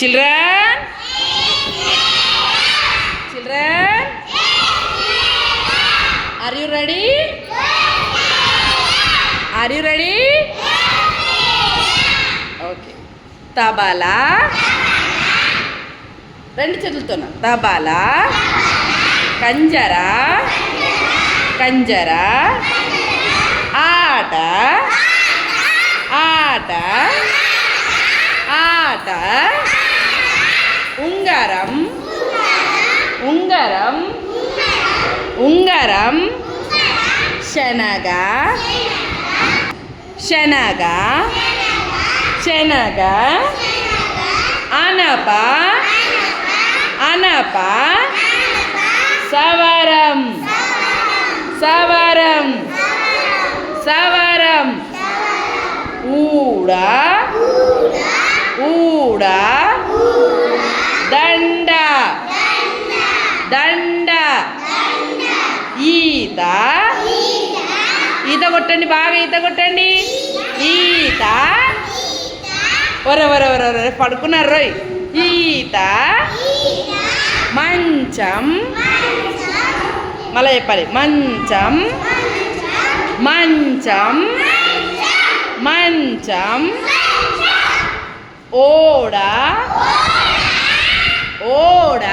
Children? Children? Are you ready? Are you ready? Okay. Tabala. రెండు చేతులతోన తబలా కంజరా కంజరా ఆట ఆట ఆట ఉంగరం ఉంగరం ఉంగరం శనగ శనగ శనగ అనప అనప సవరం సవరం సవరం ఊడ ఊడ దండ దండ ఈత ఈత కొట్టండి బాగా ఈత కొట్టండి ఈత ఒరే పడుకున్నారు రోయ్ ఈత మంచం మళ్ళీ చెప్పాలి మంచం మంచం మంచం ఓడ ఓడ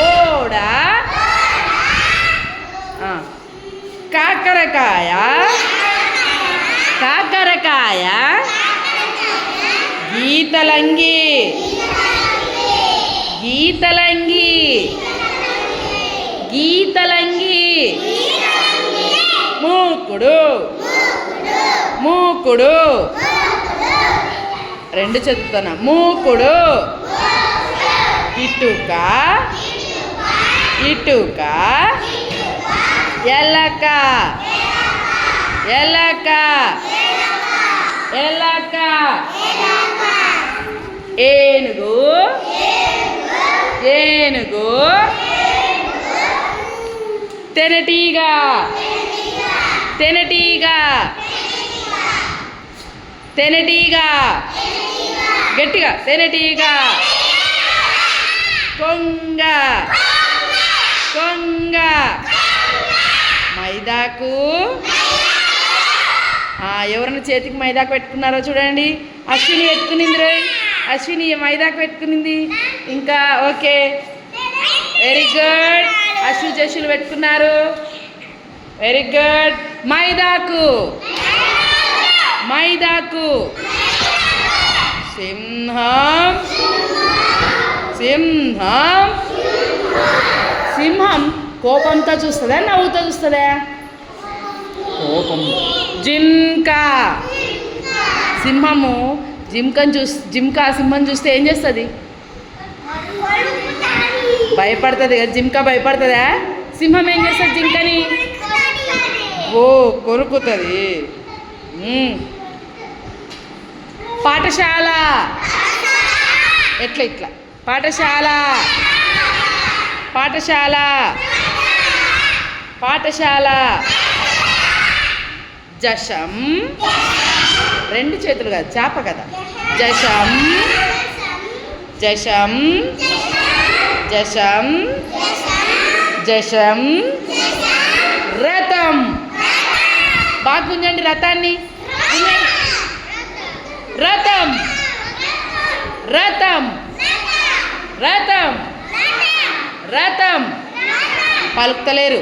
ఓడ కాకరకాయ కాకరకాయ గీతలంగి గీతలంగి గీతలంగి మూకుడు మూకుడు రెండు చెప్తున్నా మూకుడు ఇటుక ఇటుక ఎలక ఎలక ఎలక ఏనుగు ఏనుగు తెనటీగ తెనటీగ తెనటీగ గట్టిగా తెనటీగ కొంగ కొంగ మైదాకు ఎవరన్నా చేతికి మైదాకు పెట్టుకున్నారో చూడండి అశ్విని పెట్టుకునింది రోయ్ అశ్విని మైదాకు పెట్టుకునింది ఇంకా ఓకే వెరీ గుడ్ అశ్వి జషులు పెట్టుకున్నారు వెరీ గుడ్ మైదాకు మైదాకు సింహం సింహం సింహం కోపంతో చూస్తుందా నవ్వుతో చూస్తుందా కోపం జింక సింహము జింక సింహం చూస్తే ఏం చేస్తుంది భయపడుతుంది కదా జింక భయపడుతుందా సింహం ఏం చేస్తుంది జింకని ఓ కొరుకుతుంది పాఠశాల ఎట్లా ఇట్లా పాఠశాల పాఠశాల పాఠశాల జషం రెండు చేతులు కదా చేప కదా జషం జషం జషం జషం రథం బాగా గుంజండి రథాన్ని రథం రథం రథం రథం పలుకుతలేరు